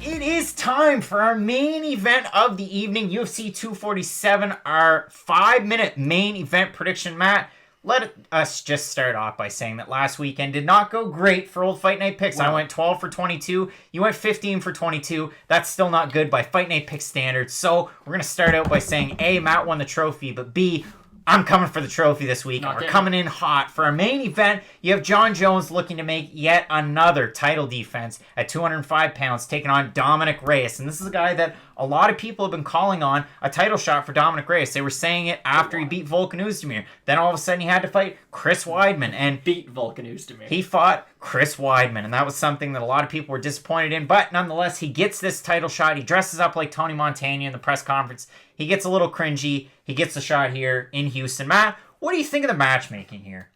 It is time for our main event of the evening, UFC 247, our 5-minute main event prediction. Matt, let us just start off by saying that last weekend did not go great for old Fight Night picks. Wow. I went 12 for 22. You went 15 for 22. That's still not good by Fight Night pick standards. So we're going to start out by saying, A, Matt won the trophy, but B, I'm coming for the trophy this week. We're coming in hot. For our main event, you have Jon Jones looking to make yet another title defense at 205 pounds, taking on Dominick Reyes. And this is a guy that a lot of people have been calling on a title shot for Dominick Reyes. They were saying it after he beat Volkan Oezdemir. Then all of a sudden he had to fight Chris Weidman. And beat Volkan Oezdemir. He fought Chris Weidman, and that was something that a lot of people were disappointed in. But nonetheless, he gets this title shot. He dresses up like Tony Montana in the press conference. He gets a little cringy. He gets the shot here in Houston. Matt, what do you think of the matchmaking here?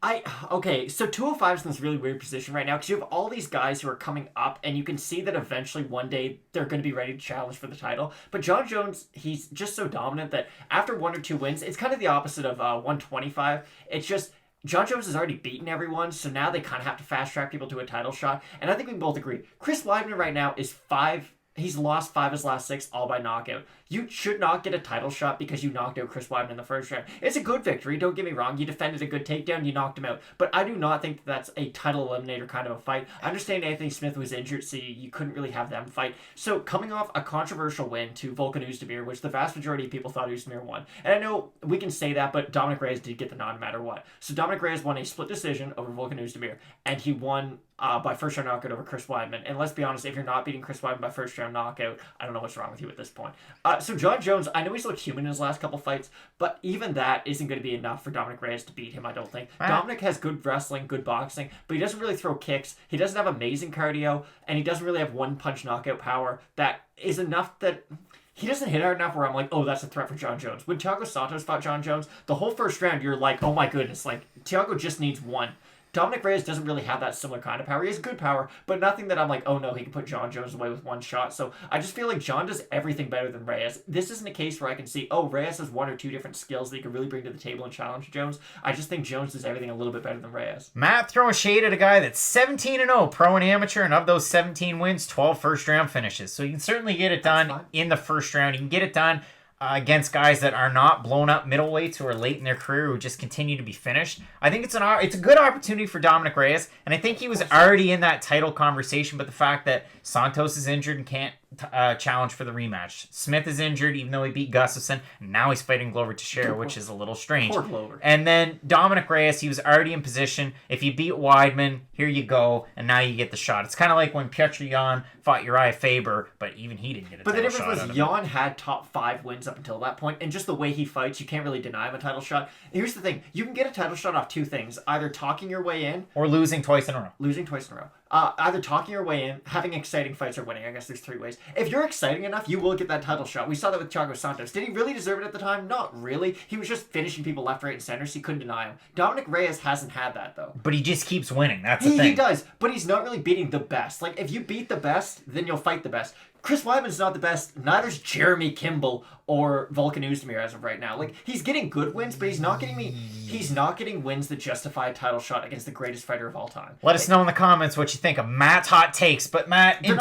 Okay, so 205 is in this really weird position right now because you have all these guys who are coming up, and you can see that eventually one day they're going to be ready to challenge for the title. But Jon Jones, he's just so dominant that after 1 or 2 wins, it's kind of the opposite of 125. It's just Jon Jones has already beaten everyone, so now they kind of have to fast-track people to a title shot. And I think we can both agree. Chris Weidman right now is 5... He's lost 5 of his last 6, all by knockout. You should not get a title shot because you knocked out Chris Weidman in the first round. It's a good victory, don't get me wrong. You defended a good takedown, you knocked him out. But I do not think that's a title eliminator kind of a fight. I understand Anthony Smith was injured, so you couldn't really have them fight. So coming off a controversial win to Volkan Oezdemir, which the vast majority of people thought Oezdemir won. And I know we can say that, but Dominick Reyes did get the nod no matter what. So Dominick Reyes won a split decision over Volkan Oezdemir, and he won by first round knockout over Chris Weidman. And let's be honest, if you're not beating Chris Weidman by first round knockout, I don't know what's wrong with you at this point. So Jon Jones, I know he's looked human in his last couple fights, but even that isn't going to be enough for Dominick Reyes to beat him, I don't think. Wow. Dominick has good wrestling, good boxing, but he doesn't really throw kicks. He doesn't have amazing cardio, and he doesn't really have one-punch knockout power that is enough that... He doesn't hit hard enough where I'm like, oh, that's a threat for Jon Jones. When Thiago Santos fought Jon Jones, the whole first round, you're like, oh my goodness, like, Thiago just needs one. Dominick Reyes doesn't really have that similar kind of power. He has good power, but nothing that I'm like, oh no, he can put Jon Jones away with one shot. So I just feel like Jon does everything better than Reyes. This isn't a case where I can see, oh, Reyes has 1 or 2 different skills that he can really bring to the table and challenge Jones. I just think Jones does everything a little bit better than Reyes. Matt throwing shade at a guy that's 17-0, pro and amateur, and of those 17 wins, 12 first-round finishes. So you can certainly get it done in the first round. You can get it done against guys that are not blown up middleweights who are late in their career who just continue to be finished. I think it's a good opportunity for Dominick Reyes, and I think he was already in that title conversation, but the fact that Santos is injured and can't challenge for the rematch. Smith is injured, even though he beat Gustafsson, and now he's fighting Glover Teixeira, which is a little strange. Poor Glover. And then Dominick Reyes, he was already in position. If you beat Weidman, here you go, and now you get the shot. It's kind of like when Petr Yan fought Uriah Faber, but even he didn't get a title shot. But the difference was Yan had top 5 wins up until that point, and just the way he fights, you can't really deny him a title shot. And here's the thing, you can get a title shot off 2 things, either talking your way in, or losing twice in a row. Either talking your way in, having exciting fights, or winning. I guess there's 3 ways. If you're exciting enough, you will get that title shot. We saw that with Thiago Santos. Did he really deserve it at the time? Not really. He was just finishing people left, right, and center, so you couldn't deny him. Dominick Reyes hasn't had that, though. But he just keeps winning. That's the thing. He does, but he's not really beating the best. Like, if you beat the best, then you'll fight the best. Chris Weidman's not the best. Neither's Jeremy Kimball or Volkan Oezdemir as of right now. Like, he's getting good wins, but he's not getting wins that justify a title shot against the greatest fighter of all time. Let us know in the comments what you think of Matt's hot takes. But Matt, in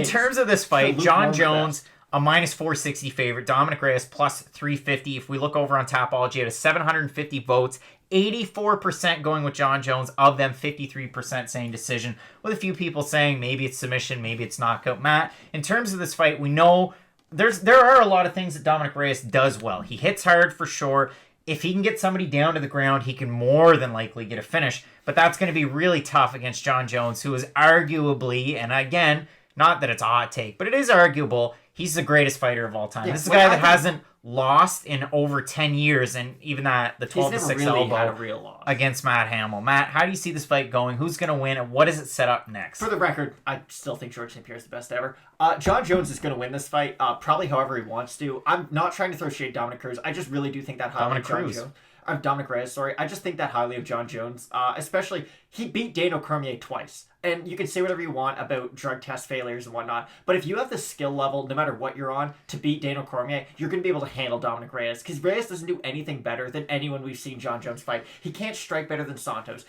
terms of this fight, Jon Jones, a minus 460 favorite, Dominick Reyes plus 350. If we look over on Tapology, at 750 votes, 84% going with Jon Jones, of them 53% saying decision, with a few people saying maybe it's submission, maybe it's knockout. Matt, in terms of this fight, we know there are a lot of things that Dominick Reyes does well. He hits hard for sure. If he can get somebody down to the ground, he can more than likely get a finish. But that's going to be really tough against Jon Jones, who is arguably, and again, not that it's a hot take, but it is arguable, he's the greatest fighter of all time. Yeah, this is a guy that hasn't lost in over 10 years, and even that, the 12-6 elbow against Matt Hamill. Matt, how do you see this fight going? Who's going to win, and what does it set up next? For the record, I still think George St. Pierre is the best ever. Jon Jones is going to win this fight, probably however he wants to. I'm not trying to throw shade Dominick Cruz. I just really do think that highly of Jon Jones. Dominick Reyes, sorry. I just think that highly of Jon Jones. Especially, he beat Daniel Cormier twice. And you can say whatever you want about drug test failures and whatnot, but if you have the skill level, no matter what you're on, to beat Daniel Cormier, you're going to be able to handle Dominick Reyes, because Reyes doesn't do anything better than anyone we've seen Jon Jones fight. He can't strike better than Santos.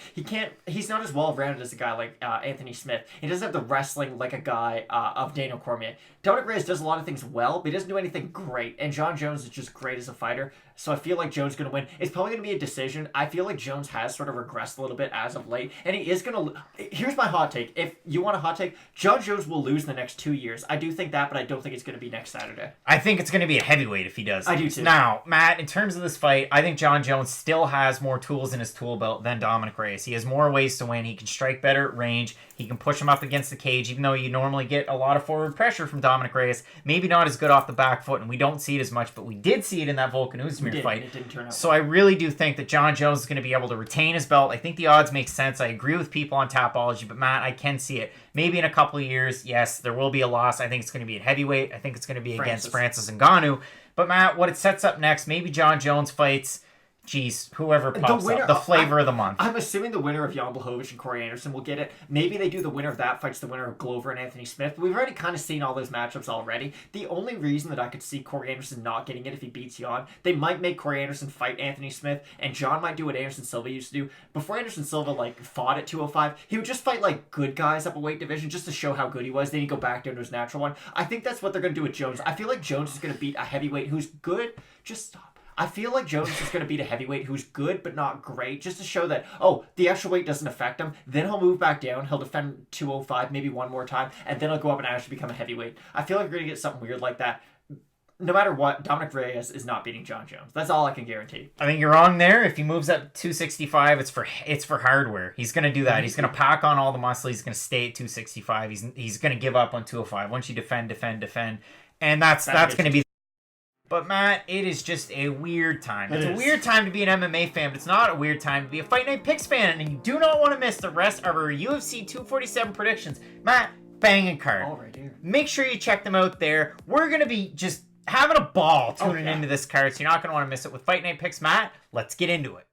He's not as well-rounded as a guy like Anthony Smith. He doesn't have the wrestling like a guy of Daniel Cormier. Dominick Reyes does a lot of things well, but he doesn't do anything great, and Jon Jones is just great as a fighter, so I feel like Jones is going to win. It's probably going to be a decision. I feel like Jones has sort of regressed a little bit as of late, and he is going to... Here's my hot take. If you want a hot take, Jon Jones will lose in the next 2 years. I do think that, but I don't think it's going to be next Saturday. I think it's going to be a heavyweight if he does. I do too. Now, Matt, in terms of this fight, I think Jon Jones still has more tools in his tool belt than Dominick Reyes. He has more ways to win. He can strike better at range. He can push him up against the cage, even though you normally get a lot of forward pressure from Dominick Reyes. Maybe not as good off the back foot, and we don't see it as much, but we did see it in that Volkan Oezdemir fight. It didn't turn out. So I really do think that Jon Jones is going to be able to retain his belt. I think the odds make sense. I agree with people on Tapology, but Matt, I can see it. Maybe in a couple of years, yes, there will be a loss. I think it's going to be at heavyweight. I think it's going to be against Francis Ngannou. But Matt, what it sets up next, maybe Jon Jones fights... whoever pops up. The flavor of the month. I'm assuming the winner of Jan Blachowicz and Corey Anderson will get it. Maybe they do the winner of that fights the winner of Glover and Anthony Smith. But we've already kind of seen all those matchups already. The only reason that I could see Corey Anderson not getting it if he beats Jan, they might make Corey Anderson fight Anthony Smith, and Jan might do what Anderson Silva used to do. Before Anderson Silva fought at 205, he would just fight good guys up a weight division just to show how good he was. Then he'd go back down to his natural one. I think that's what they're going to do with Jones. I feel like Jones is going to beat a heavyweight who's good. Just stop. I feel like Jones is going to beat a heavyweight who's good but not great, just to show that, the extra weight doesn't affect him. Then he'll move back down. He'll defend 205 maybe one more time, and then he'll go up and actually become a heavyweight. I feel like we're going to get something weird like that. No matter what, Dominick Reyes is not beating Jon Jones. That's all I can guarantee. I think you're wrong there. If he moves up 265, it's for hardware. He's going to do that. He's going to pack on all the muscle. He's going to stay at 265. He's going to give up on 205. Once you defend, and that's going to be... But Matt, it is just a weird time. It's a weird time to be an MMA fan, but it's not a weird time to be a Fight Night Picks fan, and you do not want to miss the rest of our UFC 247 predictions. Matt, banging card. All right, here. Make sure you check them out there. We're going to be just having a ball tuning into this card, so you're not going to want to miss it with Fight Night Picks. Matt, let's get into it.